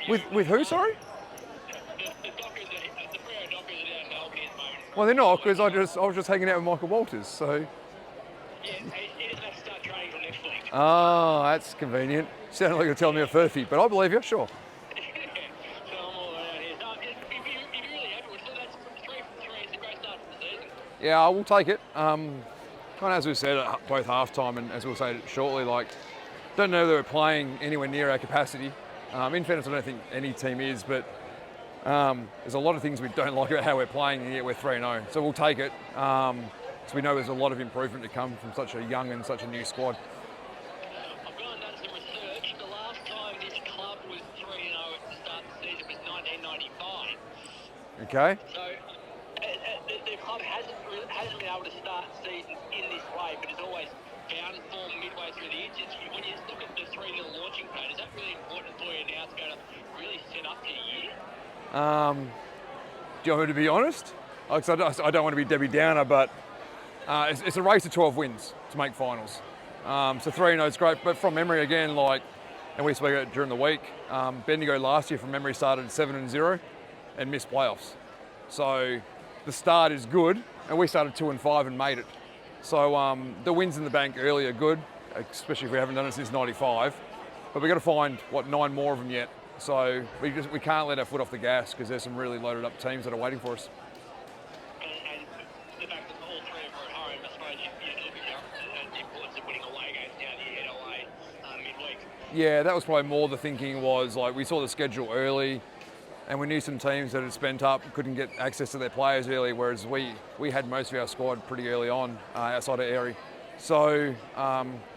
With who, sorry? The Dockers, the Freo Dockers are down in Albany at the moment. Well, they're not, because I was just hanging out with Michael Walters, so... Yeah, he doesn't have to start training till next week. Oh, that's convenient. Sounded like you're telling me a furphy, but I believe you, sure. So I'm all around here. So if you're really happy with it, that's 3 from 3. It's a great start to the season. Yeah, I will take it. Kind of as we said at both halftime, and as we'll say shortly, like, don't know that we're playing anywhere near our capacity. In fairness, I don't think any team is, but there's a lot of things we don't like about how we're playing, and yet we're 3-0. So we'll take it. So we know there's a lot of improvement to come from such a young and such a new squad. I've gone and done some research. The last time this club was 3-0 at the start of the season was 1995. Okay. So the club hasn't been able to start seasons in this way, but has always found form midway through the year. When you look at the 3-0 launching pad, is that really important for you now to go to really set up to your year? Do you want me to be honest? I don't want to be Debbie Downer, but it's a race of 12 wins to make finals. So 3-0 is great, but from memory again, like, and we spoke about it during the week, Bendigo last year from memory started 7-0 and missed playoffs. So the start is good, and we started 2-5 and made it. So the wins in the bank early are good, especially if we haven't done it since 95. But we've got to find, 9 more of them yet. So we can't let our foot off the gas, because there's some really loaded up teams that are waiting for us. And the fact that all 3 of them are at home, I suppose you look at the importance of winning away games now that you head away midweek. Yeah, that was probably more the thinking was, like, we saw the schedule early, and we knew some teams that had spent up, couldn't get access to their players early, whereas we had most of our squad pretty early on outside of Erie. So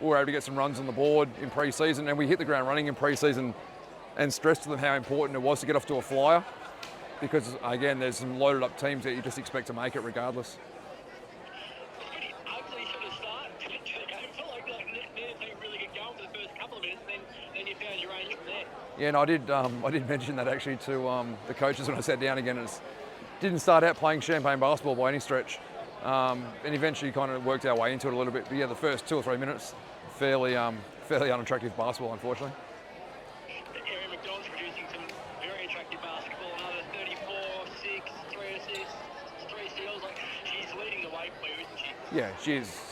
we were able to get some runs on the board in pre-season, and we hit the ground running in pre-season and stressed to them how important it was to get off to a flyer, because, again, there's some loaded up teams that you just expect to make it regardless. It's a pretty ugly sort of start to the game. It felt like neither team really get going for the first couple of minutes, and then you found your range from there. Yeah, and I did mention that actually to the coaches when I sat down again. It didn't start out playing champagne basketball by any stretch, and eventually kind of worked our way into it a little bit. But yeah, the first 2 or 3 minutes, fairly unattractive basketball, unfortunately. Erin McDonald's producing some very attractive basketball. Another 34, 6, 3 assists, 3 steals. Like, she's leading the way for you, isn't she? Yeah,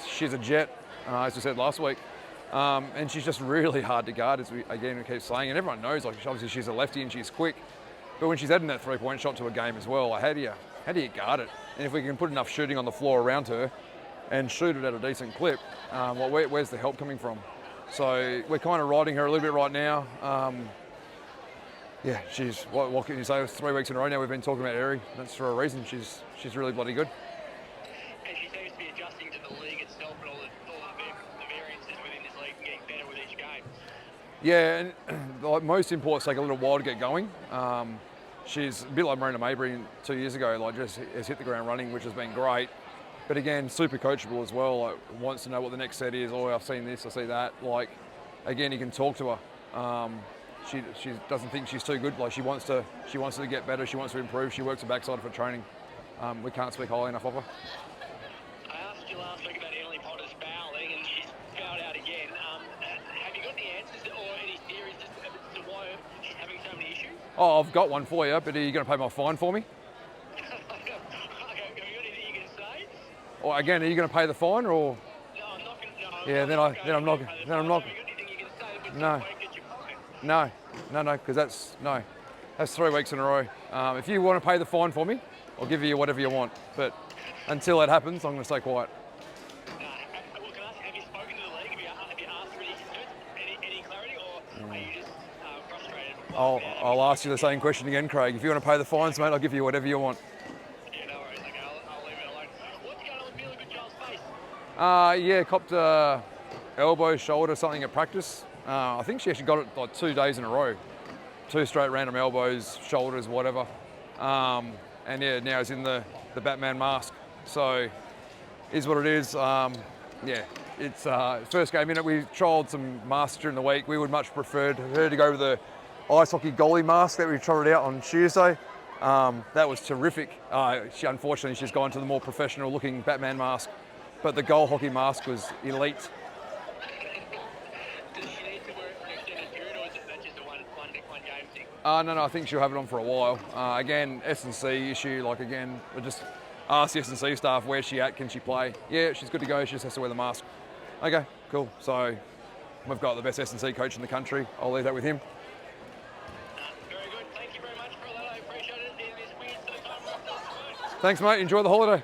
she's a jet, as we said last week. And she's just really hard to guard, as we keep saying. And everyone knows, like, obviously she's a lefty and she's quick. But when she's adding that 3-point shot to a game as well, like, how do you guard it? And if we can put enough shooting on the floor around her and shoot it at a decent clip, where's the help coming from? So we're kind of riding her a little bit right now. Yeah, she's, what can you say? It's 3 weeks in a row now we've been talking about Erie. That's for a reason. She's really bloody good. And she seems to be adjusting to the league itself and all the variances within this league and getting better with each game. Yeah, and like most imports take a little while to get going. She's a bit like Marina Mabry 2 years ago, like, just has hit the ground running, which has been great. But again, super coachable as well. Like, wants to know what the next set is. Oh, I've seen this, I see that. Like, again, you can talk to her. She doesn't think she's too good. Like, she wants to get better. She wants to improve. She works her backside for training. We can't speak highly enough of her. I asked you last week about Emily Potter's fouling, and she's fouled out again. Have you got any answers or any theories as to why she's having so many issues? Oh, I've got one for you, but are you going to pay my fine for me? Okay, have you got anything you can say? Or again, are you going to pay the fine, or? No, I'm not going to. No, Yeah, then I'm not. Have you got anything you can say that No. won't get you fined? No, because that's 3 weeks in a row. If you want to pay the fine for me, I'll give you whatever you want. But until that happens, I'm going to stay quiet. No. Well, can I ask, have you spoken to the league? Have you asked for any clarity, or are you just frustrated? I'll ask you the same question again, Craig. If you want to pay the fines, mate, I'll give you whatever you want. Yeah, no worries. Okay, I'll leave it alone. What's going on with Billy Goodchild's face? Yeah, copped elbow, shoulder, something at practice. I think she actually got it like 2 days in a row. 2 straight random elbows, shoulders, whatever. And yeah, now it's in the Batman mask. So, is what it is. Yeah, it's first game in it. We trialled some masks during the week. We would much prefer her to go with the ice hockey goalie mask that we trialled out on Tuesday. That was terrific. Unfortunately, she's gone to the more professional looking Batman mask. But the goal hockey mask was elite. Does she need to wear it for an extended period, or is it just a one one-game thing? No, I think she'll have it on for a while. Again, S&C issue, like again, we'll just ask the S&C staff, where's she at, can she play? Yeah, she's good to go, she just has to wear the mask. Okay, cool. So we've got the best S&C coach in the country. I'll leave that with him. Very good. Thank you very much for all that. I appreciate it. In this weird sort of time, we're off to work. Thanks, mate. Enjoy the holiday.